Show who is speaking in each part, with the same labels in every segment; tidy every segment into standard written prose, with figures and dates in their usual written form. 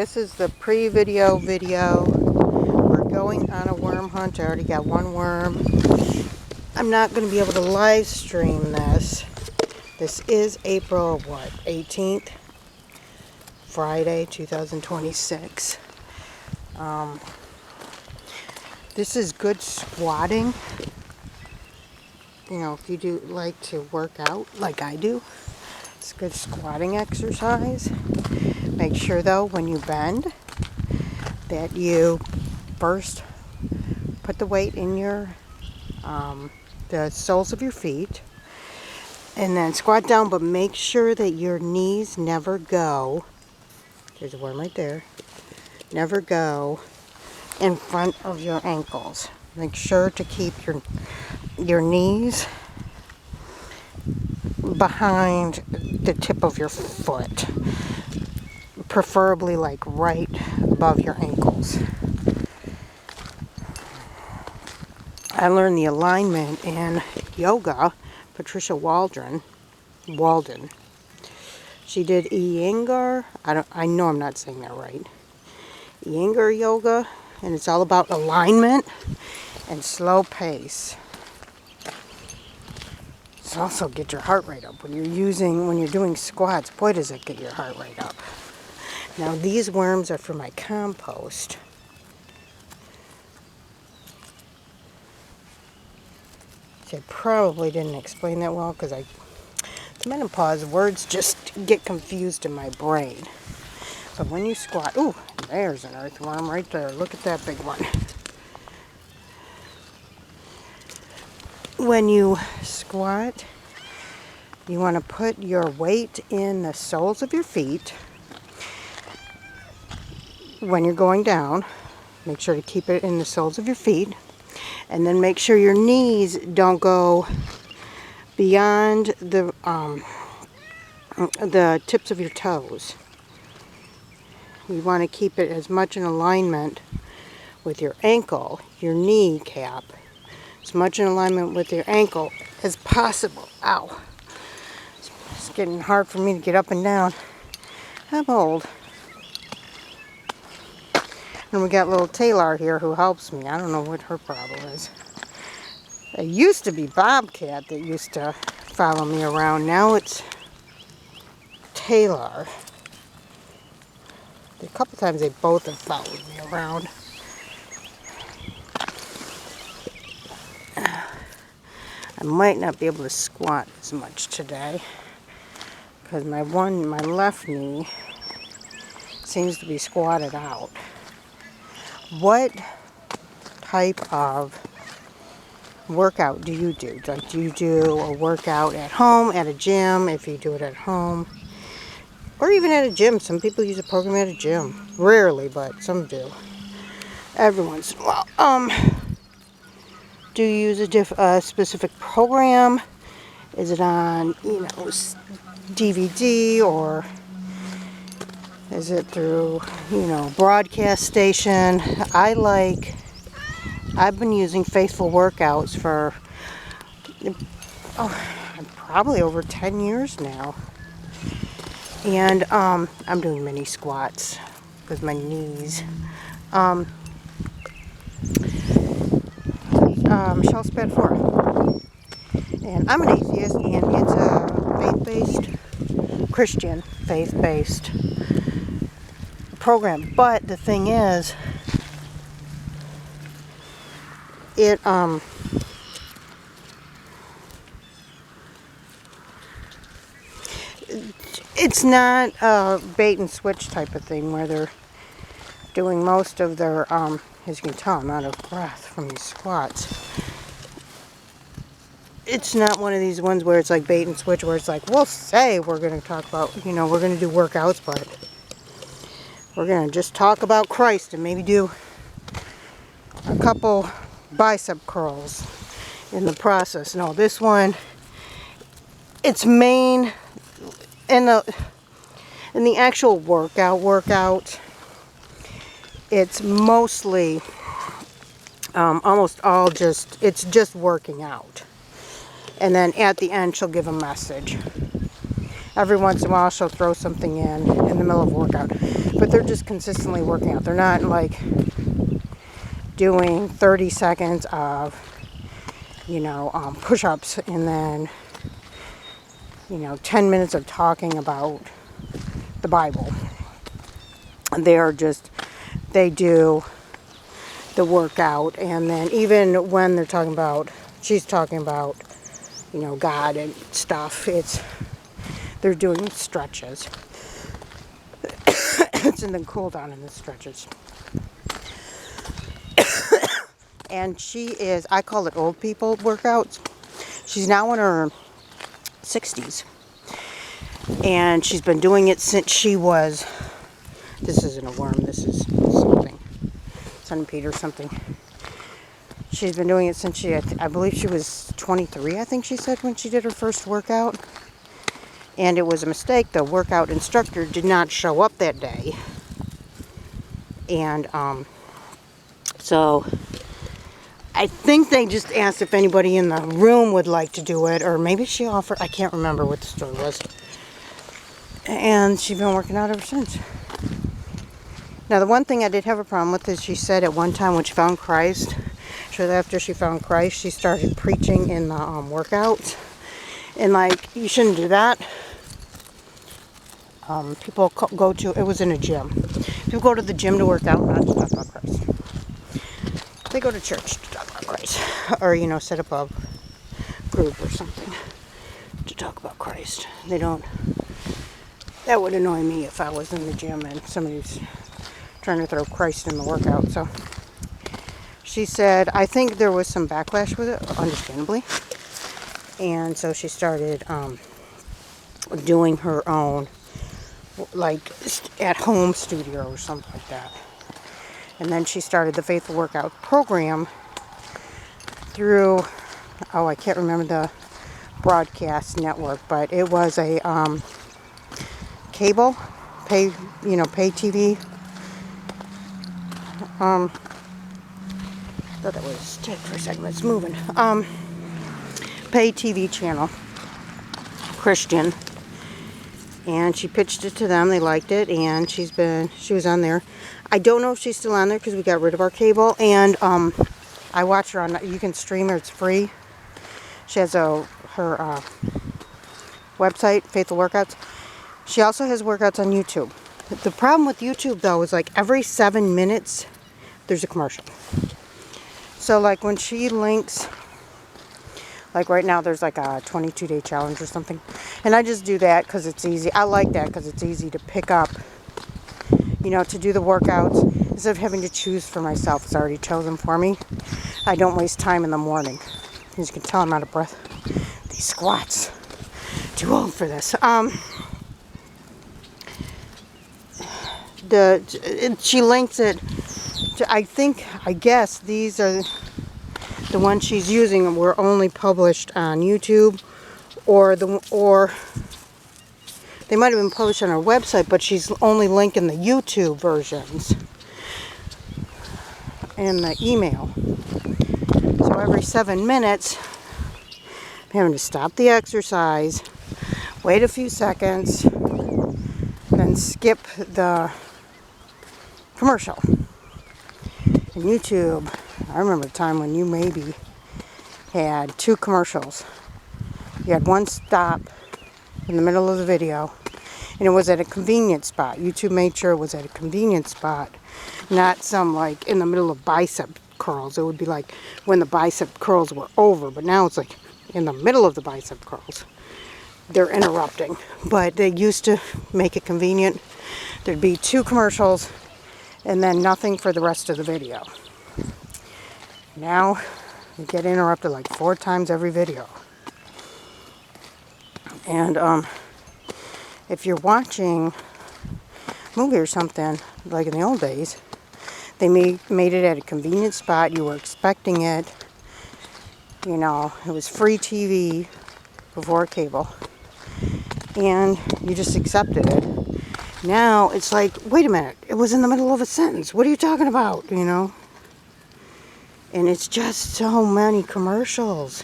Speaker 1: this is the pre-video video. We're going on a worm hunt. I already got one worm. I'm not going to be able to live stream this. This is April, 18th? Friday, 2026. This is good squatting. You know, if you do like to work out like I do, it's good squatting exercise. Make sure though, when you bend, that you first put the weight in your, the soles of your feet, and then squat down, but make sure that your knees never go. There's a worm right there. Never go in front of your ankles. Make sure to keep your knees behind the tip of your foot. Preferably like right above your ankles. I learned the alignment in yoga. Patricia Walden. She did Iyengar. I know I'm not saying that right. Iyengar yoga, and it's all about alignment and slow pace. It's also get your heart rate up when you're doing squats. Boy, does it get your heart rate up. Now these worms are for my compost. See, I probably didn't explain that well because menopause, words just get confused in my brain. But when you squat, ooh, there's an earthworm right there. Look at that big one. When you squat, you want to put your weight in the soles of your feet. When you're going down, make sure to keep it in the soles of your feet. And then make sure your knees don't go beyond the tips of your toes. You want to keep it as much in alignment with your ankle, your knee cap, as much in alignment with your ankle as possible. Ow. It's getting hard for me to get up and down. I'm old. And we got little Taylor here who helps me. I don't know what her problem is. It used to be Bobcat that used to follow me around. Now it's Taylor. A couple times they both have followed me around. I might not be able to squat as much today because my left knee seems to be squatted out. What type of workout do you do? Like, do you do a workout at home, at a gym, if you do it at home? Or even at a gym. Some people use a program at a gym. Rarely, but some do. Every once in a while. Do you use a specific program? Is it on, DVD, or is it through, broadcast station? I've been using Faithful Workouts for probably over 10 years now. And I'm doing mini squats with my knees. Michelle Spadfora. And I'm an atheist, and it's a faith-based, Christian faith-based program. But the thing is, it's not a bait and switch type of thing where they're doing most of their, as you can tell, I'm out of breath from these squats. It's not one of these ones where it's like bait and switch, where it's like, we'll say we're going to talk about, we're going to do workouts, but we're going to just talk about Christ and maybe do a couple bicep curls in the process. No, this one, it's main in the actual workout, it's mostly almost all it's just working out. And then at the end she'll give a message. Every once in a while she'll throw something in the middle of workout. But they're just consistently working out. They're not like doing 30 seconds of, push-ups and then, 10 minutes of talking about the Bible. They do the workout, and then even when she's talking about, God and stuff, they're doing stretches. It's in the cool down in the stretches. And I call it old people workouts. She's now in her 60s. And she's been doing it since she was, this isn't a worm, this is something, centipede or something. She's been doing it since I believe she was 23, I think she said, when she did her first workout. And it was a mistake. The workout instructor did not show up that day. And so I think they just asked if anybody in the room would like to do it, or maybe she offered, I can't remember what the story was. And she's been working out ever since. Now, the one thing I did have a problem with is she said at one time when she found Christ, shortly after she found Christ, she started preaching in the workouts. And, you shouldn't do that. People go to, it was in a gym. People go to the gym to work out, not to talk about Christ. They go to church to talk about Christ. Or, set up a group or something to talk about Christ. They don't. That would annoy me if I was in the gym and somebody's trying to throw Christ in the workout. So she said, I think there was some backlash with it, understandably. And so she started doing her own, at home studio or something like that. And then she started the Faithful Workout program through, I can't remember the broadcast network, but it was a cable, pay TV. Thought that was dead for a second. It's moving. Pay TV channel, Christian, and she pitched it to them. They liked it, and she was on there. I don't know if she's still on there because we got rid of our cable, and I watch her on. You can stream her; it's free. She has her website, Faithful Workouts. She also has workouts on YouTube. The problem with YouTube, though, is every 7 minutes there's a commercial. So when she links, right now there's a 22-day challenge or something, and I just do that because it's easy. I like that because it's easy to pick up, to do the workouts instead of having to choose for myself. It's already chosen for me. I don't waste time in the morning. As you can tell, I'm out of breath. These squats, too old for this. She links it to, I guess these are the ones she's using were only published on YouTube, or they might have been published on her website, but she's only linking the YouTube versions in the email. So every 7 minutes, I'm having to stop the exercise, wait a few seconds, then skip the commercial. And YouTube, I remember a time when you maybe had 2 commercials. You had one stop in the middle of the video, and it was at a convenient spot. YouTube made sure it was at a convenient spot, not some in the middle of bicep curls. It would be when the bicep curls were over, but now it's in the middle of the bicep curls. They're interrupting, but they used to make it convenient. There'd be 2 commercials and then nothing for the rest of the video. Now you get interrupted 4 times every video. And if you're watching a movie or something, like in the old days, they made it at a convenient spot. You were expecting it. It was free TV before cable. And you just accepted it. Now it's wait a minute, it was in the middle of a sentence. What are you talking about, And it's just so many commercials.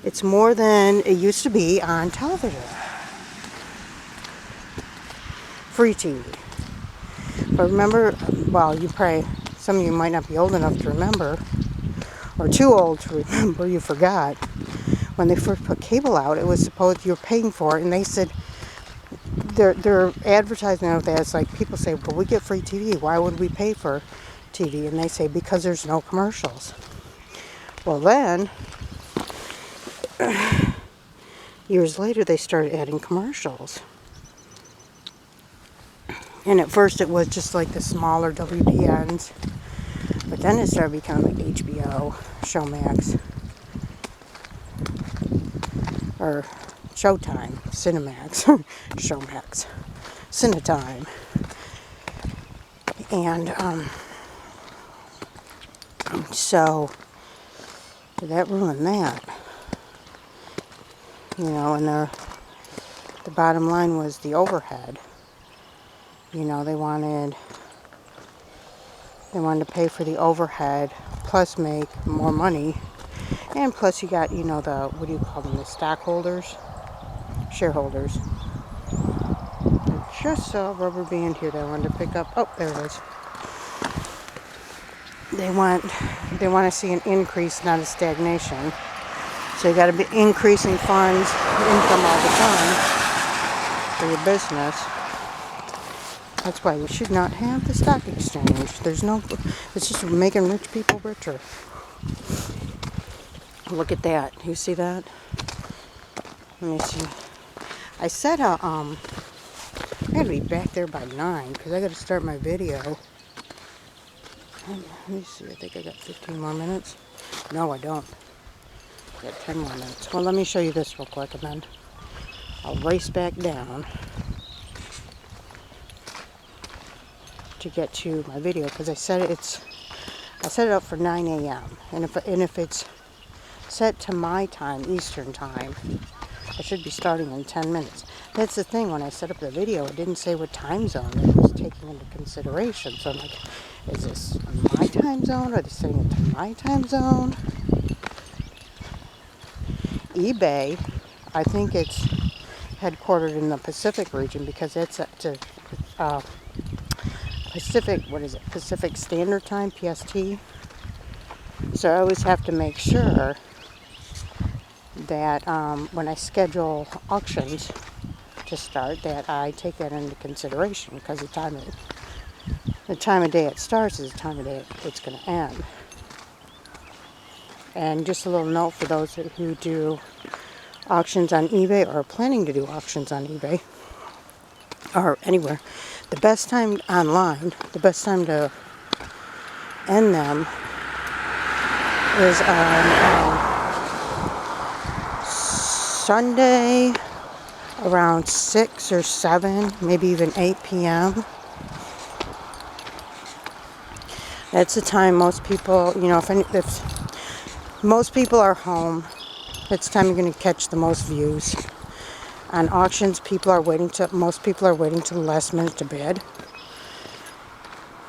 Speaker 1: It's more than it used to be on television. free TV. But remember, well, some of you might not be old enough to remember, or too old to remember, you forgot. When they first put cable out, it was supposed you're paying for it, and they said, their advertising of that is like, people say, well, we get free TV, why would we pay for TV? And they say, because there's no commercials. Well then, years later, they started adding commercials. And at first it was just like the smaller WPNs. But then it started becoming like HBO, Showmax, or Showtime, Cinemax, Showmax, Cinetime. And so that ruined that. You know, and the bottom line was the overhead. You know, they wanted to pay for the overhead, plus make more money, and plus you got, you know, what do you call them, the stockholders, shareholders. I just saw a rubber band here that I wanted to pick up. Oh, there it is. They want to see an increase, not a stagnation. So you got to be increasing funds, income all the time for your business. That's why we should not have the stock exchange. It's just making rich people richer. Look at that. You see that? Let me see. I said, I gotta be back there by 9 because I gotta start my video. Let me see. I think I got 15 more minutes. No, I don't. I got 10 more minutes. Well, let me show you this real quick and then I'll race back down to get to my video, because I set it up for 9 a.m. and if it's set to my time, Eastern time, I should be starting in 10 minutes. That's the thing, when I set up the video, it didn't say what time zone it was taking into consideration. So I'm like, is this my time zone? Are they setting it to my time zone? eBay, I think it's headquartered in the Pacific region, because that's to Pacific Standard Time, PST. So I always have to make sure that when I schedule auctions to start, that I take that into consideration, because the time of day it starts is the time of day it's going to end. And just a little note for those who do auctions on eBay or are planning to do auctions on eBay or anywhere, the best time online, the best time to end them is on Sunday around 6 or 7, maybe even 8 p.m. That's the time most people, you know, if most people are home, it's the time you're going to catch the most views. On auctions, most people are waiting till the last minute to bid.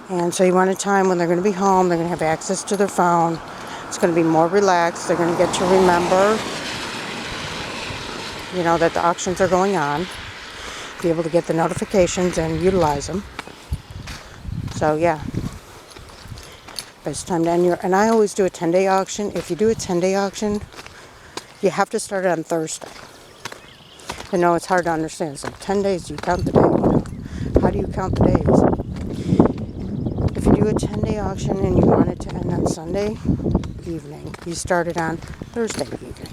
Speaker 1: And so you want a time when they're going to be home, they're going to have access to their phone, it's going to be more relaxed, they're going to get to remember, you know, that the auctions are going on, be able to get the notifications and utilize them. So yeah, best time to end and I always do a 10-day auction. If you do a 10-day auction, you have to start it on Thursday. I know it's hard to understand. It's like 10 days, do you count the days? How do you count the days? If you do a 10-day auction and you want it to end on Sunday evening, you start it on Thursday evening.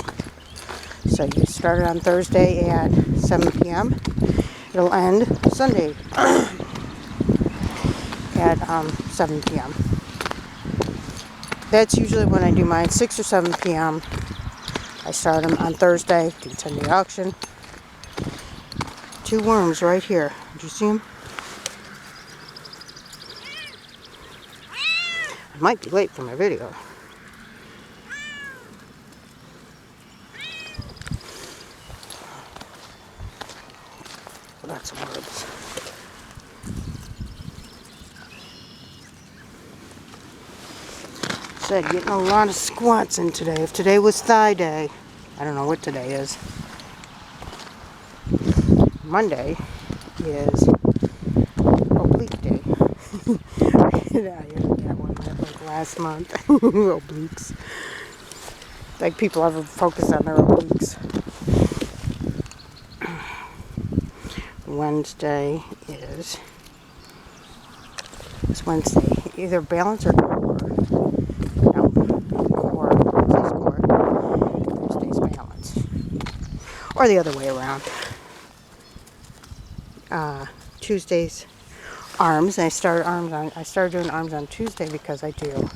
Speaker 1: So you start it on Thursday at 7 p.m. It'll end Sunday at 7 p.m. That's usually when I do mine, 6 or 7 p.m. I start them on Thursday, do 10-day auction. 2 worms right here. Did you see them? I might be late for my video. Lots of worms. Said getting a lot of squats in today. If today was thigh day, I don't know what today is. Monday is had that one like last month. Obliques. Like people ever focus on their obliques. Wednesday is either balance or core. No, core. Wednesday's core. Thursday's balance. Or the other way around. Tuesday's arms. And I started doing arms on Tuesday because I do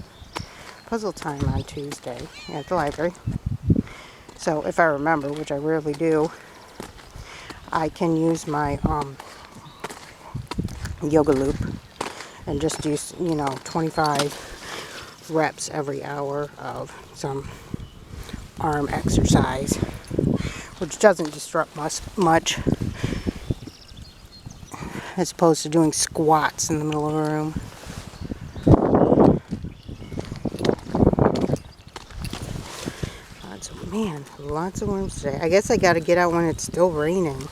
Speaker 1: puzzle time on Tuesday at the library. So if I remember, which I rarely do, I can use my yoga loop and just do, 25 reps every hour of some arm exercise, which doesn't disrupt much as opposed to doing squats in the middle of the room. Lots of worms today. I guess I got to get out when it's still raining.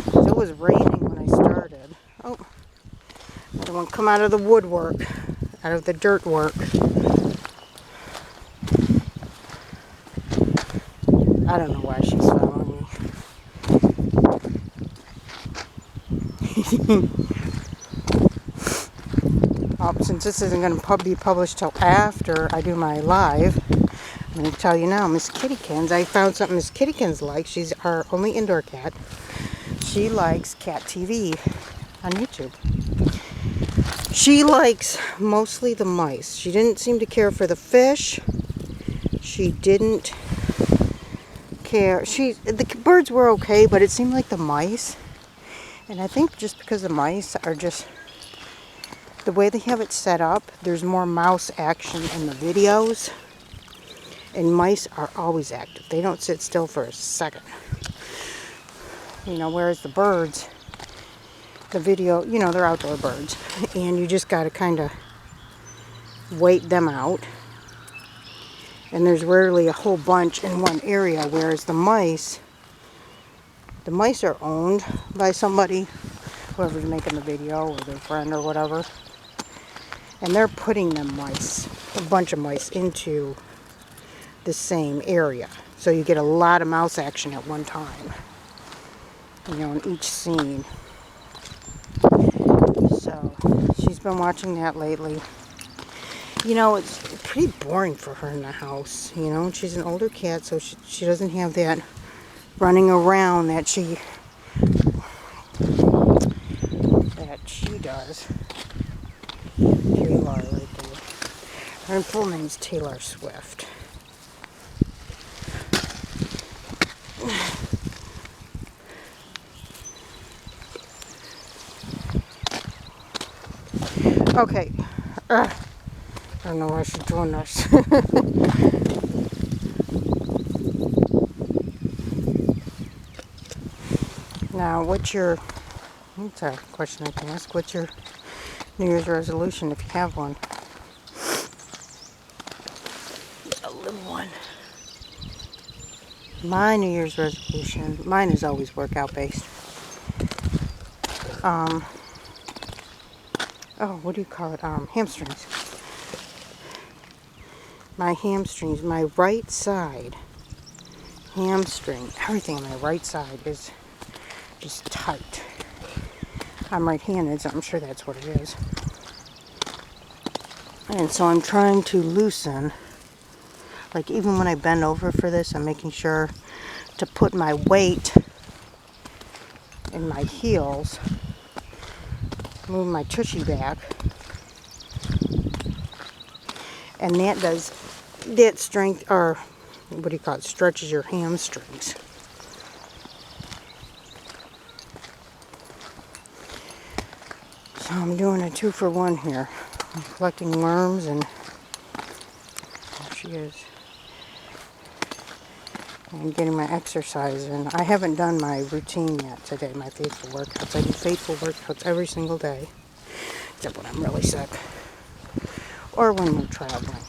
Speaker 1: It was raining when I started. Oh, another one come out of the woodwork, out of the dirt work. I don't know why she's following me. Oh, since this isn't going to be published till after I do my live, I'm going to tell you now, Miss Kittykins, I found something Miss Kittykins likes. She's our only indoor cat. She likes cat TV on YouTube. She likes mostly the mice. She didn't seem to care for the fish. She didn't care. The birds were okay, but it seemed like the mice. And I think just because the mice are just, the way they have it set up, there's more mouse action in the videos. And mice are always active. They don't sit still for a second. Whereas the birds, the video, they're outdoor birds. And you just got to kind of wait them out. And there's rarely a whole bunch in one area. Whereas the mice are owned by somebody, whoever's making the video, or their friend or whatever. And they're putting a bunch of mice into the same area, so you get a lot of mouse action at one time, in each scene. So she's been watching that lately. It's pretty boring for her in the house. She's an older cat, so she doesn't have that running around that she does. Taylor, right there. Her full name's Taylor Swift. Okay. I don't know why she's doing this. Now, that's a question I can ask. What's your New Year's resolution, if you have one? A little one. My New Year's resolution, mine is always workout based. What do you call it? Hamstrings. My hamstrings, my right side hamstring, everything on my right side is just tight. I'm right-handed, so I'm sure that's what it is. And so I'm trying to loosen, like even when I bend over for this, I'm making sure to put my weight in my heels, move my tushy back, and that strength, or what do you call it, stretches your hamstrings. So I'm doing a 2-for-1 here. I'm collecting worms, and there she is. I'm getting my exercise in. I haven't done my routine yet today, my faithful workouts. I do faithful workouts every single day, except when I'm really sick. Or when we're traveling.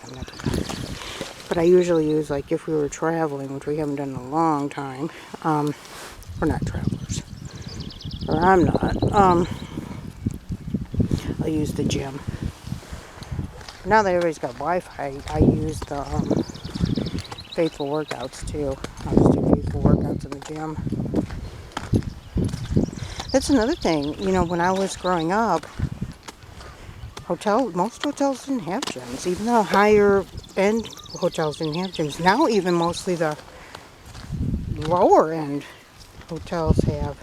Speaker 1: But I usually use, like, if we were traveling, which we haven't done in a long time. We're not travelers. Or I'm not. I'll use the gym. Now that everybody's got Wi-Fi, I use the Faithful Workouts too. I just do Faithful Workouts in the gym. That's another thing. You know, when I was growing up, most hotels didn't have gyms. Even the higher end hotels didn't have gyms. Now even mostly the lower end hotels have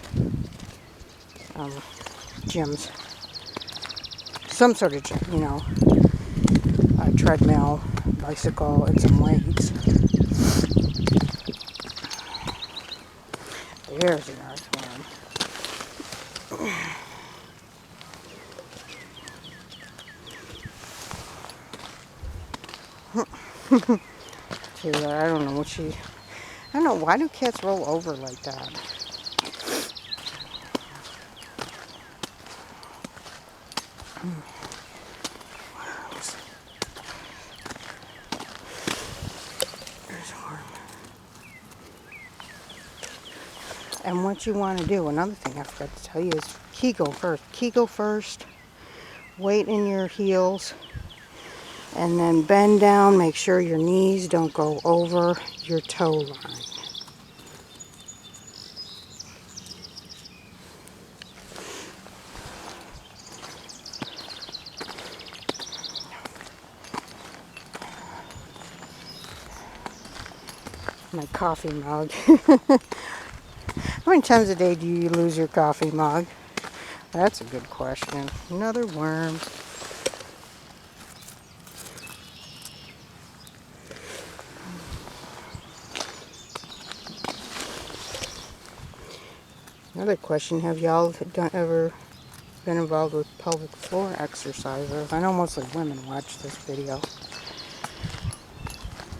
Speaker 1: gyms. Some sort of gym, you know. A treadmill, bicycle, and some weights. There's an earthworm. I don't know what I don't know, why do cats roll over like that? There's a worm. And what you want to do, another thing I forgot to tell you is Kegel first. Kegel first, weight in your heels, and then bend down, make sure your knees don't go over your toe line. My coffee mug. How many times a day do you lose your coffee mug? That's a good question. Another worm. Another question, have y'all ever been involved with pelvic floor exercises? I know mostly women watch this video.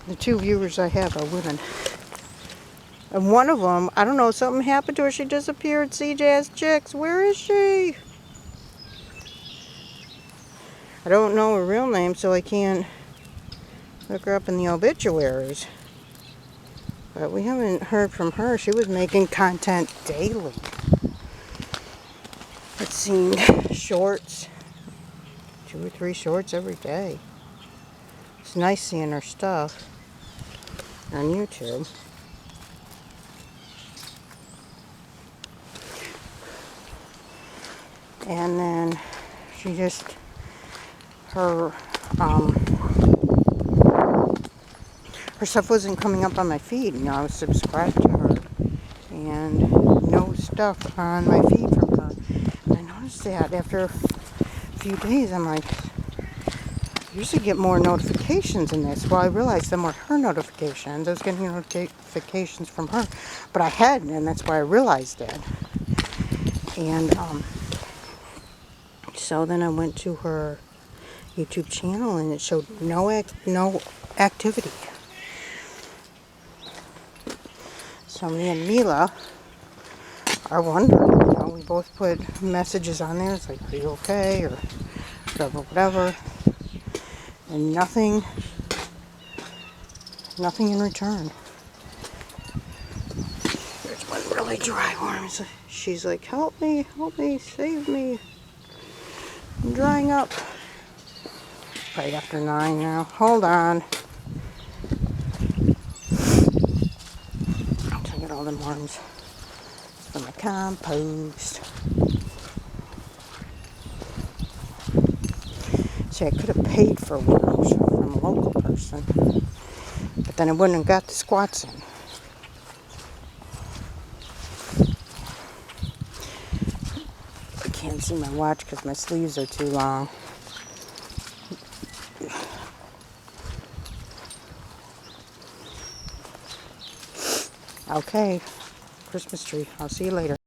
Speaker 1: The 2 viewers I have are women. And one of them, I don't know, something happened to her. She disappeared. CJ's Chicks. Where is she? I don't know her real name, so I can't look her up in the obituaries. But we haven't heard from her. She was making content daily. It seemed shorts. 2 or 3 shorts every day. It's nice seeing her stuff on YouTube. And then she just, her stuff wasn't coming up on my feed. You know, I was subscribed to her and no stuff on my feed from her. And I noticed that after a few days, I'm like, I usually get more notifications in this. Well, I realized them were her notifications. I was getting notifications from her, but I hadn't, and that's why I realized that. And so then I went to her YouTube channel, and it showed no activity. So me and Mila are wondering. You know, we both put messages on there. It's like, are you okay? Or whatever. And nothing in return. There's one really dry worm. She's like, help me, save me. I'm drying up. Right after 9 now. Hold on. I'll take all them worms for my compost. See, I could have paid for worms from a local person, but then I wouldn't have got the squats in. I can't see my watch because my sleeves are too long. Okay, Christmas tree. I'll see you later.